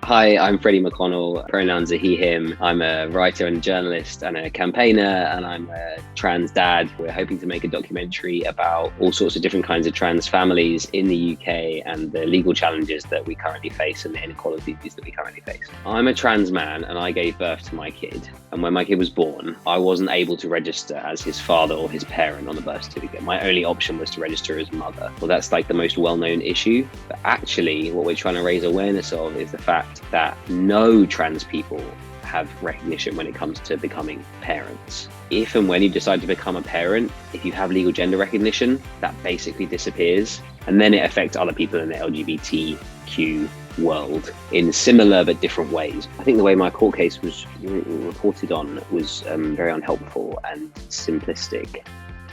Hi, I'm Freddy McConnell. Pronouns are he, him. I'm a writer and a journalist and a campaigner, and I'm a trans dad. We're hoping to make a documentary about all sorts of different kinds of trans families in the UK and the legal challenges that we currently face and the inequalities that we currently face. I'm a trans man and I gave birth to my kid. And when my kid was born, I wasn't able to register as his father or his parent on the birth certificate. My only option was to register as mother. Well, that's like the most well-known issue. But actually, what we're trying to raise awareness of is the fact that no trans people have recognition when it comes to becoming parents. If and when you decide to become a parent, if you have legal gender recognition, that basically disappears. And then it affects other people in the LGBTQ world in similar but different ways. I think the way my court case was reported on was very unhelpful and simplistic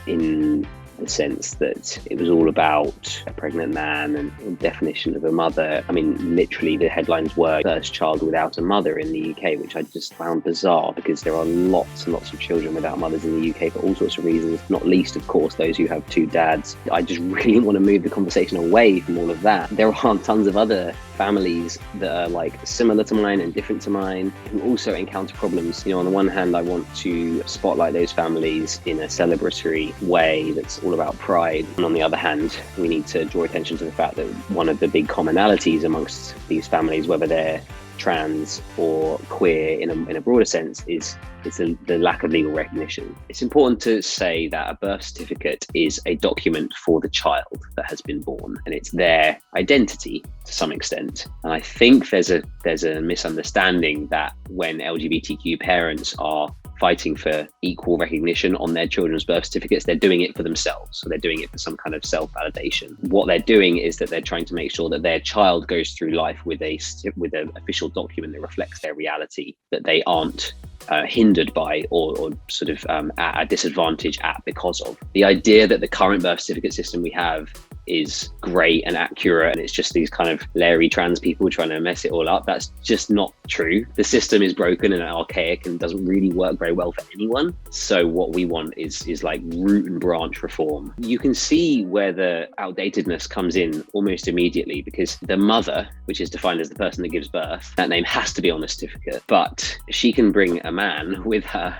in the sense that it was all about a pregnant man and the definition of a mother. I mean, literally the headlines were first child without a mother in the UK, which I just found bizarre because there are lots and lots of children without mothers in the UK for all sorts of reasons, not least, of course, those who have two dads. I just really want to move the conversation away from all of that. There are tons of other families that are like similar to mine and different to mine who also encounter problems. You know, on the one hand, I want to spotlight those families in a celebratory way that's all about pride. And on the other hand, we need to draw attention to the fact that one of the big commonalities amongst these families, whether they're trans or queer in a broader sense, is the lack of legal recognition. It's important to say that a birth certificate is a document for the child that has been born, and it's their identity to some extent. And I think there's a misunderstanding that when LGBTQ parents are fighting for equal recognition on their children's birth certificates, they're doing it for themselves. So they're doing it for some kind of self-validation. What they're doing is that they're trying to make sure that their child goes through life with an official document that reflects their reality, that they aren't hindered by or sort of at a disadvantage at because of. The idea that the current birth certificate system we have is great and accurate and it's just these kind of leery trans people trying to mess it all up, that's just not true. The system is broken and archaic and doesn't really work very well for anyone. So what we want is like root and branch reform. You can see where the outdatedness comes in almost immediately, because the mother, which is defined as the person that gives birth, that name has to be on the certificate, but she can bring a man with her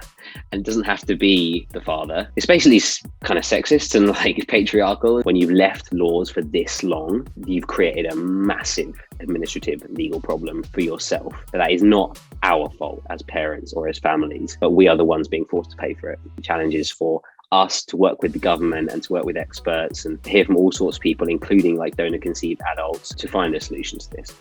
and it doesn't have to be the father. It's basically kind of sexist and like patriarchal. When you've left laws for this long, you've created a massive administrative and legal problem for yourself. But that is not our fault as parents or as families, but we are the ones being forced to pay for it. The challenge is for us to work with the government and to work with experts and hear from all sorts of people, including like donor conceived adults, to find a solution to this.